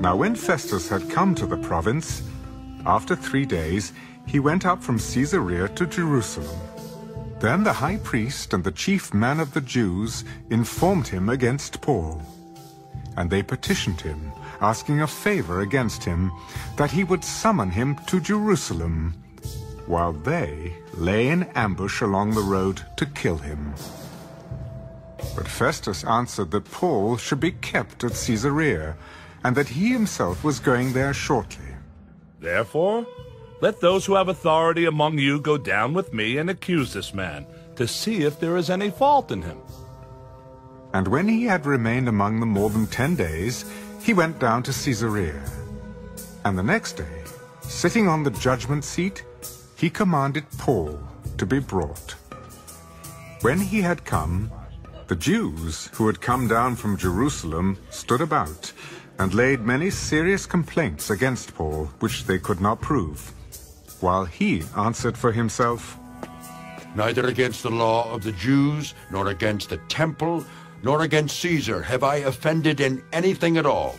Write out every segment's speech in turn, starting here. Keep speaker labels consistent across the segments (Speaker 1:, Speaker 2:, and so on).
Speaker 1: Now when Festus had come to the province, after 3 days he went up from Caesarea to Jerusalem. Then the high priest and the chief man of the Jews informed him against Paul. And they petitioned him, asking a favor against him, that he would summon him to Jerusalem, while they lay in ambush along the road to kill him. But Festus answered that Paul should be kept at Caesarea, and that he himself was going there shortly.
Speaker 2: Therefore, let those who have authority among you go down with me and accuse this man, to see if there is any fault in him.
Speaker 1: And when he had remained among them more than 10 days, he went down to Caesarea. And the next day, sitting on the judgment seat, he commanded Paul to be brought. When he had come, the Jews who had come down from Jerusalem stood about, and laid many serious complaints against Paul, which they could not prove, while he answered for himself,
Speaker 3: Neither against the law of the Jews, nor against the temple, nor against Caesar have I offended in anything at all.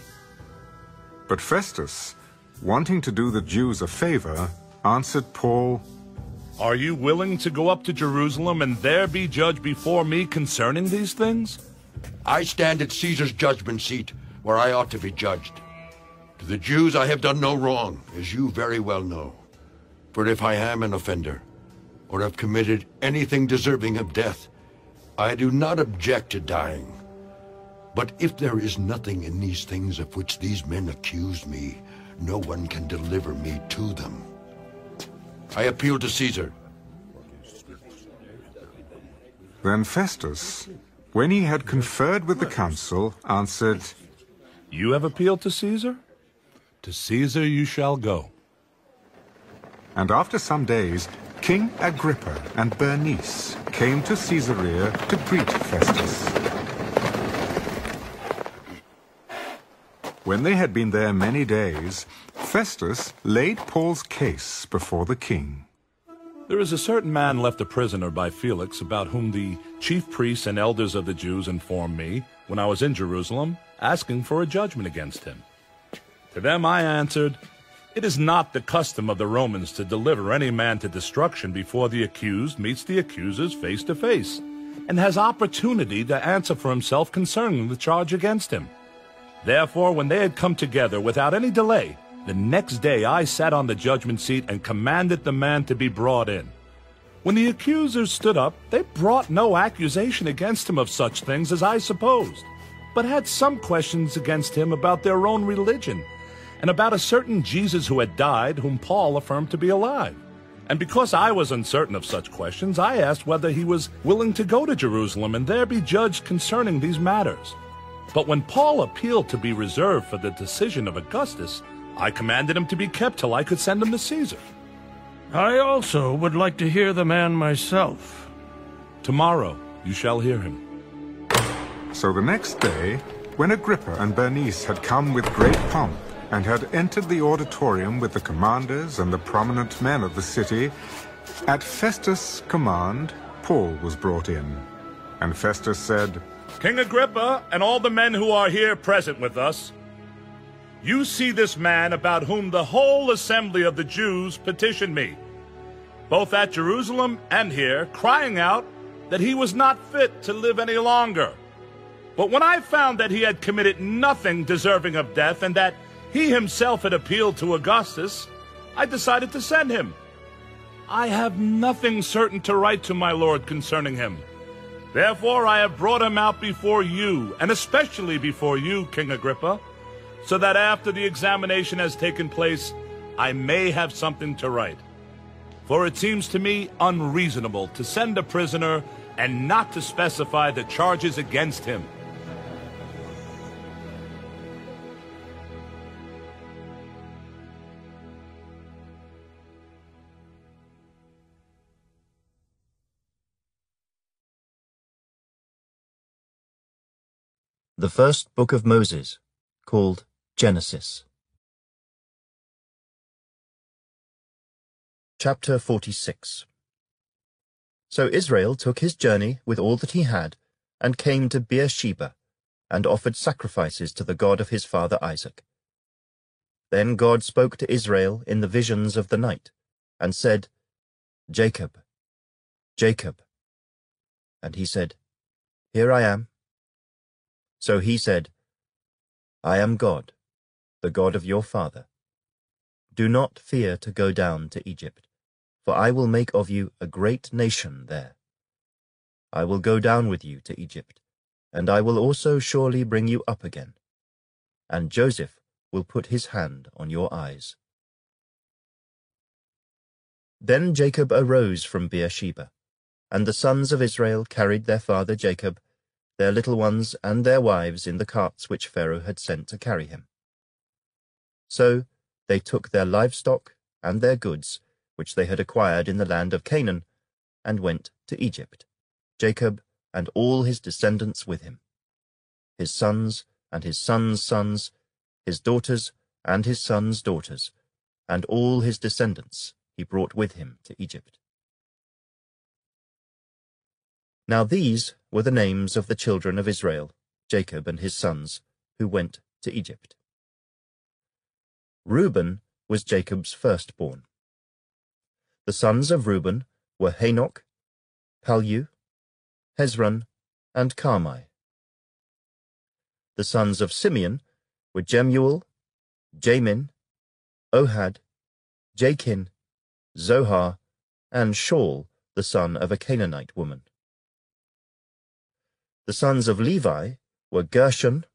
Speaker 1: But Festus, wanting to do the Jews a favor, answered Paul,
Speaker 2: Are you willing to go up to Jerusalem and there be judged before me concerning these things?
Speaker 3: I stand at Caesar's judgment seat, where I ought to be judged. To the Jews I have done no wrong, as you very well know. For if I am an offender, or have committed anything deserving of death, I do not object to dying. But if there is nothing in these things of which these men accuse me, no one can deliver me to them. I appeal to Caesar.
Speaker 1: Then Festus, when he had conferred with the council, answered,
Speaker 2: You have appealed to Caesar? To Caesar you shall go.
Speaker 1: And after some days, King Agrippa and Bernice came to Caesarea to greet Festus. When they had been there many days, Festus laid Paul's case before the king.
Speaker 2: There is a certain man left a prisoner by Felix, about whom the chief priests and elders of the Jews informed me when I was in Jerusalem, asking for a judgment against him. To them I answered, It is not the custom of the Romans to deliver any man to destruction before the accused meets the accusers face to face, and has opportunity to answer for himself concerning the charge against him. Therefore, when they had come together without any delay, the next day I sat on the judgment seat and commanded the man to be brought in. When the accusers stood up, they brought no accusation against him of such things as I supposed, but had some questions against him about their own religion, and about a certain Jesus who had died, whom Paul affirmed to be alive. And because I was uncertain of such questions, I asked whether he was willing to go to Jerusalem and there be judged concerning these matters. But when Paul appealed to be reserved for the decision of Augustus, I commanded him to be kept till I could send him to Caesar.
Speaker 4: I also would like to hear the man myself.
Speaker 2: Tomorrow you shall hear him.
Speaker 1: So the next day, when Agrippa and Bernice had come with great pomp, and had entered the auditorium with the commanders and the prominent men of the city, at Festus' command, Paul was brought in. And Festus said,
Speaker 2: King Agrippa and all the men who are here present with us, you see this man about whom the whole assembly of the Jews petitioned me, both at Jerusalem and here, crying out that he was not fit to live any longer. But when I found that he had committed nothing deserving of death, and that he himself had appealed to Augustus, I decided to send him. I have nothing certain to write to my lord concerning him. Therefore I have brought him out before you, and especially before you, King Agrippa, so that after the examination has taken place, I may have something to write. For it seems to me unreasonable to send a prisoner and not to specify the charges against him.
Speaker 5: The first book of Moses, called Genesis. Chapter 46. So Israel took his journey with all that he had, and came to Beersheba, and offered sacrifices to the God of his father Isaac. Then God spoke to Israel in the visions of the night, and said, "Jacob, Jacob." And he said, "Here I am." So he said, "I am God, the God of your father. Do not fear to go down to Egypt, for I will make of you a great nation there. I will go down with you to Egypt, and I will also surely bring you up again. And Joseph will put his hand on your eyes." Then Jacob arose from Beersheba, and the sons of Israel carried their father Jacob, their little ones and their wives in the carts which Pharaoh had sent to carry him. So they took their livestock and their goods, which they had acquired in the land of Canaan, and went to Egypt, Jacob and all his descendants with him, his sons and his sons' sons, his daughters and his sons' daughters, and all his descendants he brought with him to Egypt. Now these were the names of the children of Israel, Jacob and his sons, who went to Egypt. Reuben was Jacob's firstborn. The sons of Reuben were Hanoch, Pallu, Hezron, and Carmi. The sons of Simeon were Jemuel, Jamin, Ohad, Jachin, Zohar, and Shaul, the son of a Canaanite woman. The sons of Levi were Gershon,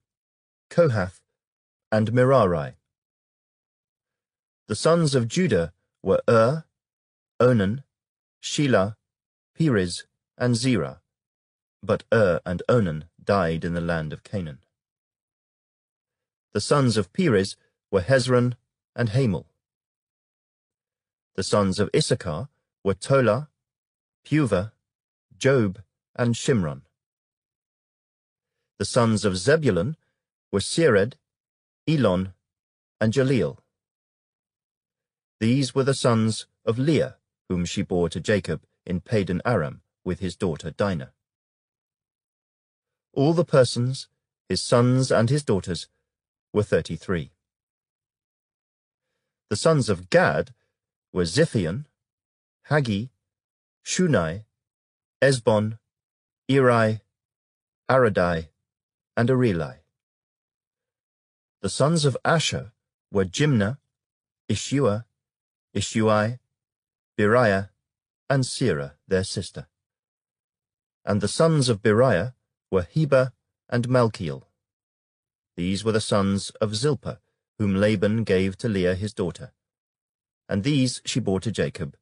Speaker 5: Kohath, and Merari. The sons of Judah were Onan, Shelah, Perez, and Zerah, but and Onan died in the land of Canaan. The sons of Perez were Hezron and Hamul. The sons of Issachar were Tola, Puvah, Job, and Shimron. The sons of Zebulun were Sered, Elon, and Jaleel. These were the sons of Leah, whom she bore to Jacob in Padan Aram with his daughter Dinah. All the persons, his sons and his daughters, were 33. The sons of Gad were Ziphion, Haggi, Shunai, Esbon, Eri, Aradai, and Areli. The sons of Asher were Jimnah, Ishua, Ishui, Beriah, and Serah, their sister. And the sons of Beriah were Heber and Malchiel. These were the sons of Zilpah, whom Laban gave to Leah his daughter. And these she bore to Jacob,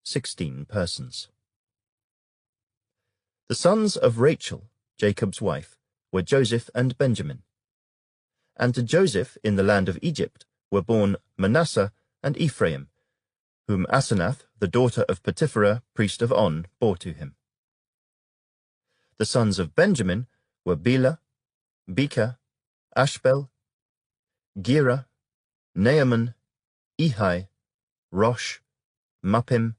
Speaker 5: 16 persons. The sons of Rachel, Jacob's wife, were Joseph and Benjamin. And to Joseph in the land of Egypt were born Manasseh and Ephraim, whom Asenath, the daughter of Potipherah, priest of On, bore to him. The sons of Benjamin were Bela, Beka, Ashbel, Gera, Naaman, Ehi, Rosh, Muppim,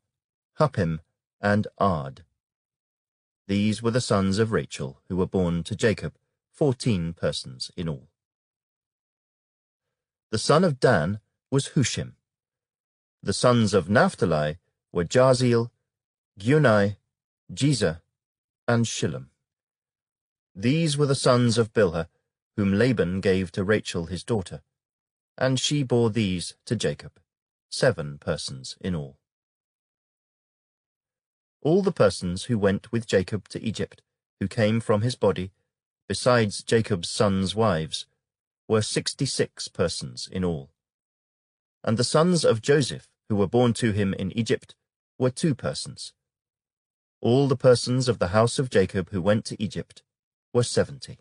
Speaker 5: Huppim, and Ard. These were the sons of Rachel, who were born to Jacob, 14 persons in all. The son of Dan was Hushim. The sons of Naphtali were Jaziel, Gunai, Jezer, and Shillem. These were the sons of Bilhah, whom Laban gave to Rachel his daughter, and she bore these to Jacob, 7 persons in all. All the persons who went with Jacob to Egypt, who came from his body, besides Jacob's sons' wives, were 66 persons in all. And the sons of Joseph, who were born to him in Egypt, were 2 persons. All the persons of the house of Jacob who went to Egypt were 70.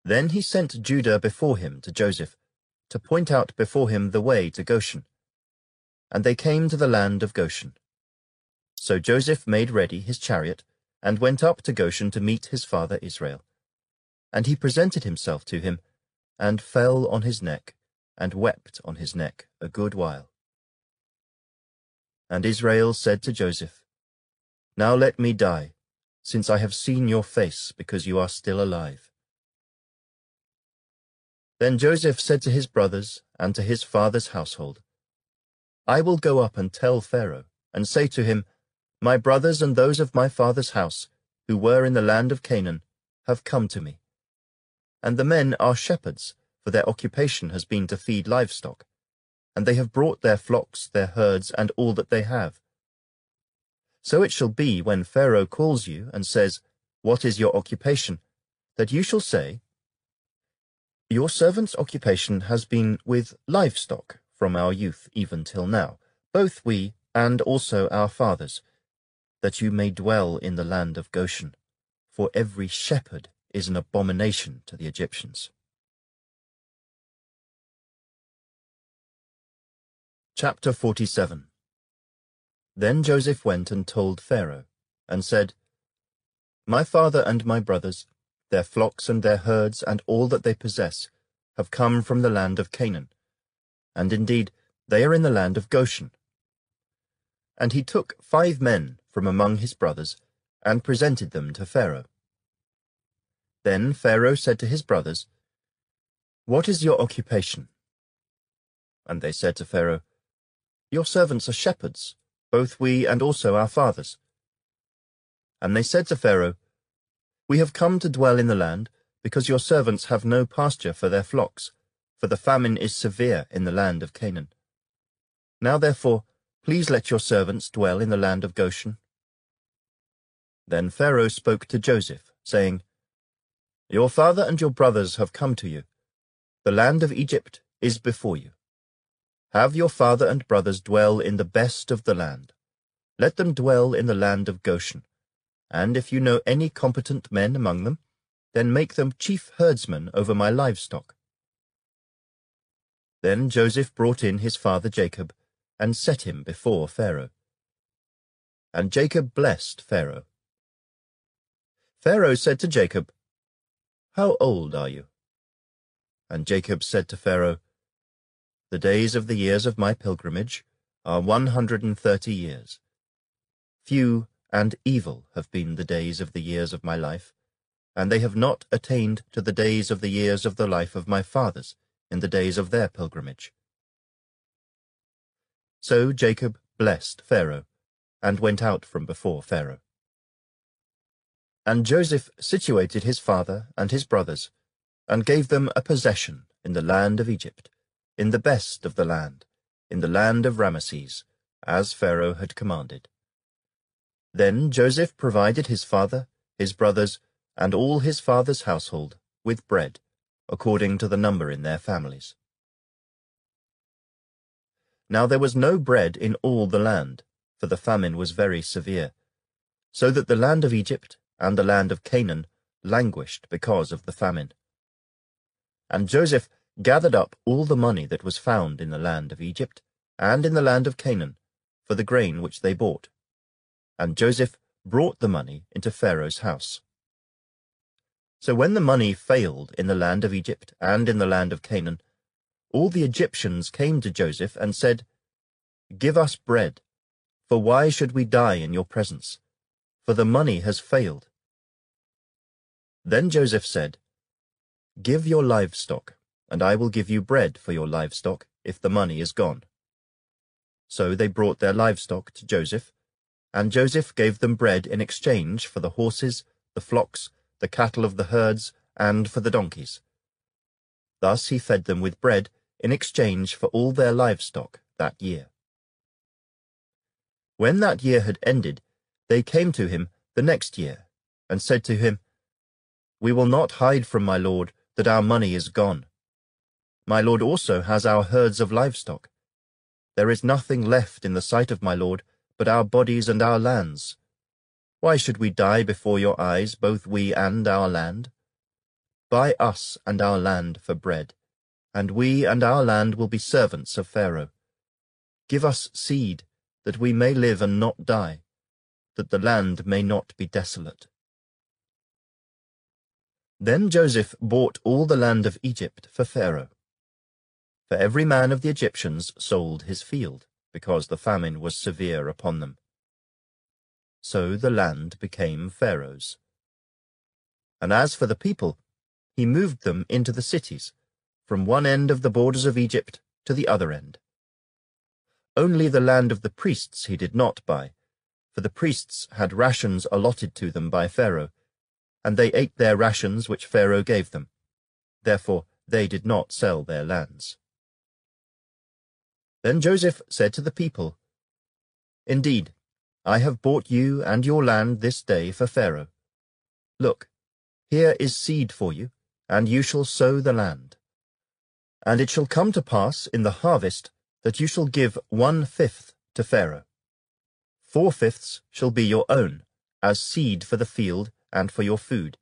Speaker 5: Then he sent Judah before him to Joseph, to point out before him the way to Goshen. And they came to the land of Goshen. So Joseph made ready his chariot, and went up to Goshen to meet his father Israel. And he presented himself to him, and fell on his neck, and wept on his neck a good while. And Israel said to Joseph, Now let me die, since I have seen your face, because you are still alive." Then Joseph said to his brothers and to his father's household, "I will go up and tell Pharaoh, and say to him, My brothers and those of my father's house, who were in the land of Canaan, have come to me. And the men are shepherds, for their occupation has been to feed livestock, and they have brought their flocks, their herds, and all that they have. So it shall be when Pharaoh calls you and says, What is your occupation? That you shall say, Your servant's occupation has been with livestock from our youth even till now, both we and also our fathers, that you may dwell in the land of Goshen, for every shepherd is an abomination to the Egyptians." Chapter 47. Then Joseph went and told Pharaoh, and said, My father and my brothers, their flocks and their herds and all that they possess, have come from the land of Canaan, and indeed they are in the land of Goshen. And he took 5 men from among his brothers, and presented them to Pharaoh. Then Pharaoh said to his brothers, What is your occupation? And they said to Pharaoh, Your servants are shepherds, both we and also our fathers. And they said to Pharaoh, We have come to dwell in the land, because your servants have no pasture for their flocks, for the famine is severe in the land of Canaan. Now therefore, please let your servants dwell in the land of Goshen. Then Pharaoh spoke to Joseph, saying, Your father and your brothers have come to you. The land of Egypt is before you. Have your father and brothers dwell in the best of the land. Let them dwell in the land of Goshen. And if you know any competent men among them, then make them chief herdsmen over my livestock. Then Joseph brought in his father Jacob, and set him before Pharaoh. And Jacob blessed Pharaoh. Pharaoh said to Jacob, How old are you? And Jacob said to Pharaoh, The days of the years of my pilgrimage are 130 years. Few and evil have been the days of the years of my life, and they have not attained to the days of the years of the life of my fathers in the days of their pilgrimage. So Jacob blessed Pharaoh, and went out from before Pharaoh. And Joseph situated his father and his brothers, and gave them a possession in the land of Egypt, in the best of the land, in the land of Ramesses, as Pharaoh had commanded. Then Joseph provided his father, his brothers, and all his father's household with bread, according to the number in their families. Now there was no bread in all the land, for the famine was very severe, so that the land of Egypt and the land of Canaan languished because of the famine. And Joseph gathered up all the money that was found in the land of Egypt and in the land of Canaan for the grain which they bought. And Joseph brought the money into Pharaoh's house. So when the money failed in the land of Egypt and in the land of Canaan, all the Egyptians came to Joseph and said, Give us bread, for why should we die in your presence? For the money has failed. Then Joseph said, Give your livestock, and I will give you bread for your livestock, if the money is gone. So they brought their livestock to Joseph, and Joseph gave them bread in exchange for the horses, the flocks, the cattle of the herds, and for the donkeys. Thus he fed them with bread in exchange for all their livestock that year. When that year had ended, they came to him the next year, and said to him, We will not hide from my lord that our money is gone. My lord also has our herds of livestock. There is nothing left in the sight of my lord but our bodies and our lands. Why should we die before your eyes, both we and our land? Buy us and our land for bread, and we and our land will be servants of Pharaoh. Give us seed, that we may live and not die, that the land may not be desolate. Then Joseph bought all the land of Egypt for Pharaoh. For every man of the Egyptians sold his field, because the famine was severe upon them. So the land became Pharaoh's. And as for the people, he moved them into the cities, from one end of the borders of Egypt to the other end. Only the land of the priests he did not buy, for the priests had rations allotted to them by Pharaoh, and they ate their rations which Pharaoh gave them. Therefore they did not sell their lands. Then Joseph said to the people, "Indeed, I have bought you and your land this day for Pharaoh. Look, here is seed for you, and you shall sow the land. And it shall come to pass in the harvest that you shall give 1/5 to Pharaoh. 4/5 shall be your own, as seed for the field and for your food,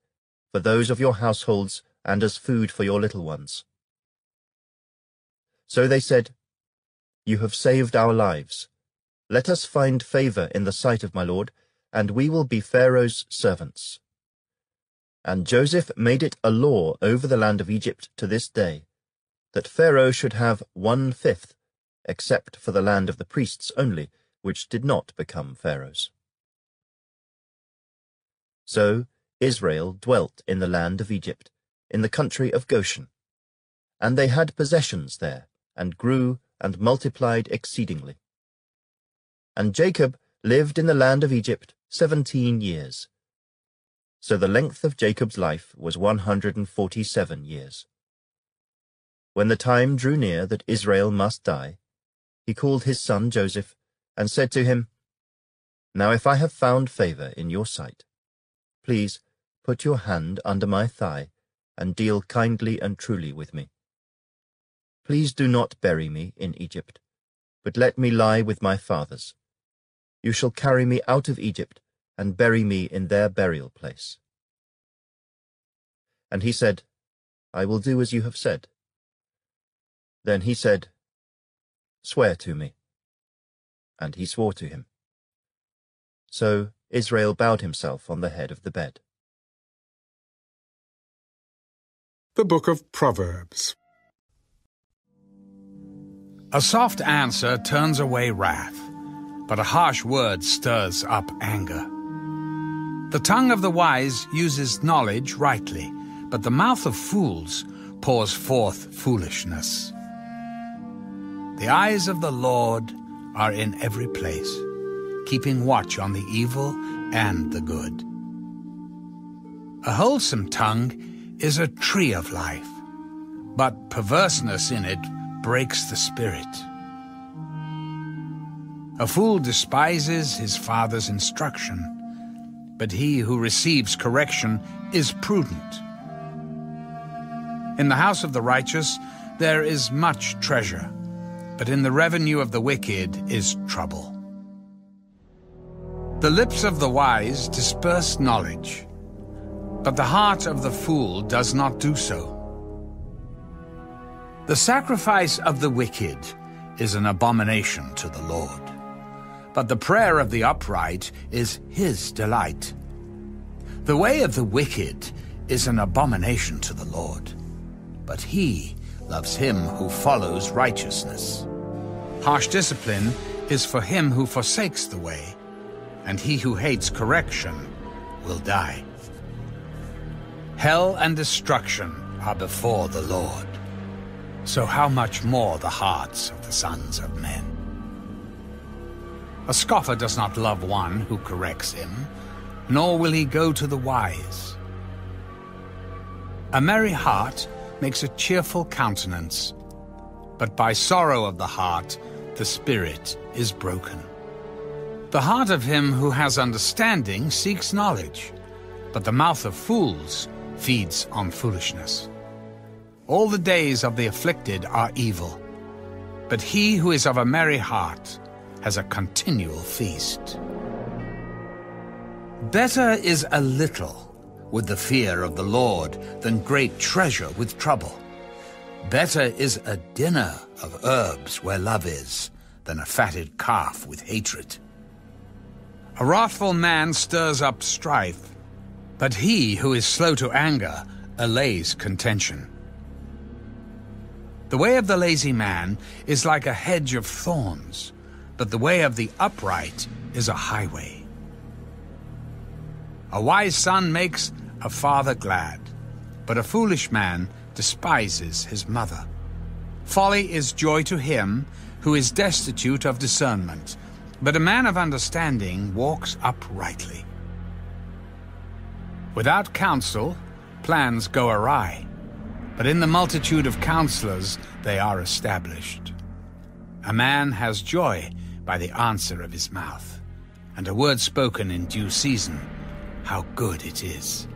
Speaker 5: for those of your households and as food for your little ones." So they said, "You have saved our lives. Let us find favor in the sight of my lord, and we will be Pharaoh's servants." And Joseph made it a law over the land of Egypt to this day, that Pharaoh should have 1/5, except for the land of the priests only, which did not become Pharaoh's. So Israel dwelt in the land of Egypt, in the country of Goshen. And they had possessions there, and grew and multiplied exceedingly. And Jacob lived in the land of Egypt 17 years. So the length of Jacob's life was 147 years. When the time drew near that Israel must die, he called his son Joseph, and said to him, "Now if I have found favor in your sight, please put your hand under my thigh, and deal kindly and truly with me. Please do not bury me in Egypt, but let me lie with my fathers. You shall carry me out of Egypt, and bury me in their burial place." And he said, "I will do as you have said." Then he said, "Swear to me." And he swore to him. So Israel bowed himself on the head of the bed.
Speaker 1: The Book of Proverbs.
Speaker 6: A soft answer turns away wrath, but a harsh word stirs up anger. The tongue of the wise uses knowledge rightly, but the mouth of fools pours forth foolishness. The eyes of the Lord are in every place, keeping watch on the evil and the good. A wholesome tongue is a tree of life, but perverseness in it breaks the spirit. A fool despises his father's instruction, but he who receives correction is prudent. In the house of the righteous there is much treasure, but in the revenue of the wicked is trouble. The lips of the wise disperse knowledge, but the heart of the fool does not do so. The sacrifice of the wicked is an abomination to the Lord, but the prayer of the upright is his delight. The way of the wicked is an abomination to the Lord, but he loves him who follows righteousness. Harsh discipline is for him who forsakes the way, and he who hates correction will die. Hell and destruction are before the Lord, so how much more the hearts of the sons of men? A scoffer does not love one who corrects him, nor will he go to the wise. A merry heart makes a cheerful countenance, but by sorrow of the heart the spirit is broken. The heart of him who has understanding seeks knowledge, but the mouth of fools feeds on foolishness. All the days of the afflicted are evil, but he who is of a merry heart has a continual feast. Better is a little with the fear of the Lord than great treasure with trouble. Better is a dinner of herbs where love is than a fatted calf with hatred. A wrathful man stirs up strife, but he who is slow to anger allays contention. The way of the lazy man is like a hedge of thorns, but the way of the upright is a highway. A wise son makes a father glad, but a foolish man despises his mother. Folly is joy to him who is destitute of discernment, but a man of understanding walks uprightly. Without counsel, plans go awry, but in the multitude of counselors they are established. A man has joy by the answer of his mouth, and a word spoken in due season, how good it is.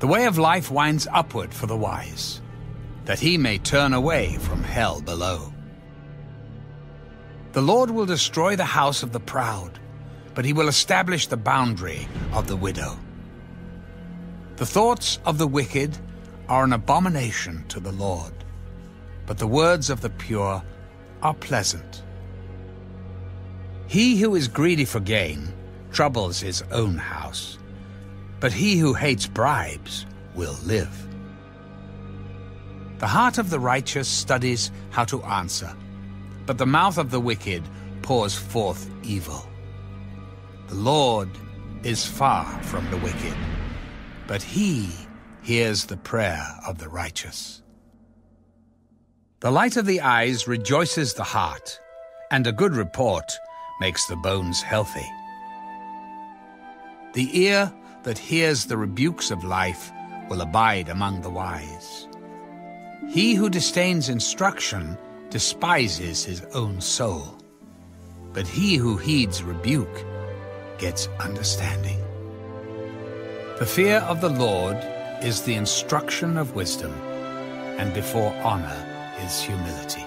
Speaker 6: The way of life winds upward for the wise, that he may turn away from hell below. The Lord will destroy the house of the proud, but he will establish the boundary of the widow. The thoughts of the wicked are an abomination to the Lord, but the words of the pure are pleasant. He who is greedy for gain troubles his own house, but he who hates bribes will live. The heart of the righteous studies how to answer, but the mouth of the wicked pours forth evil. The Lord is far from the wicked, but he hears the prayer of the righteous. The light of the eyes rejoices the heart, and a good report makes the bones healthy. The ear that hears the rebukes of life will abide among the wise. He who disdains instruction despises his own soul, but he who heeds rebuke gets understanding. The fear of the Lord is the instruction of wisdom, and before honor is humility.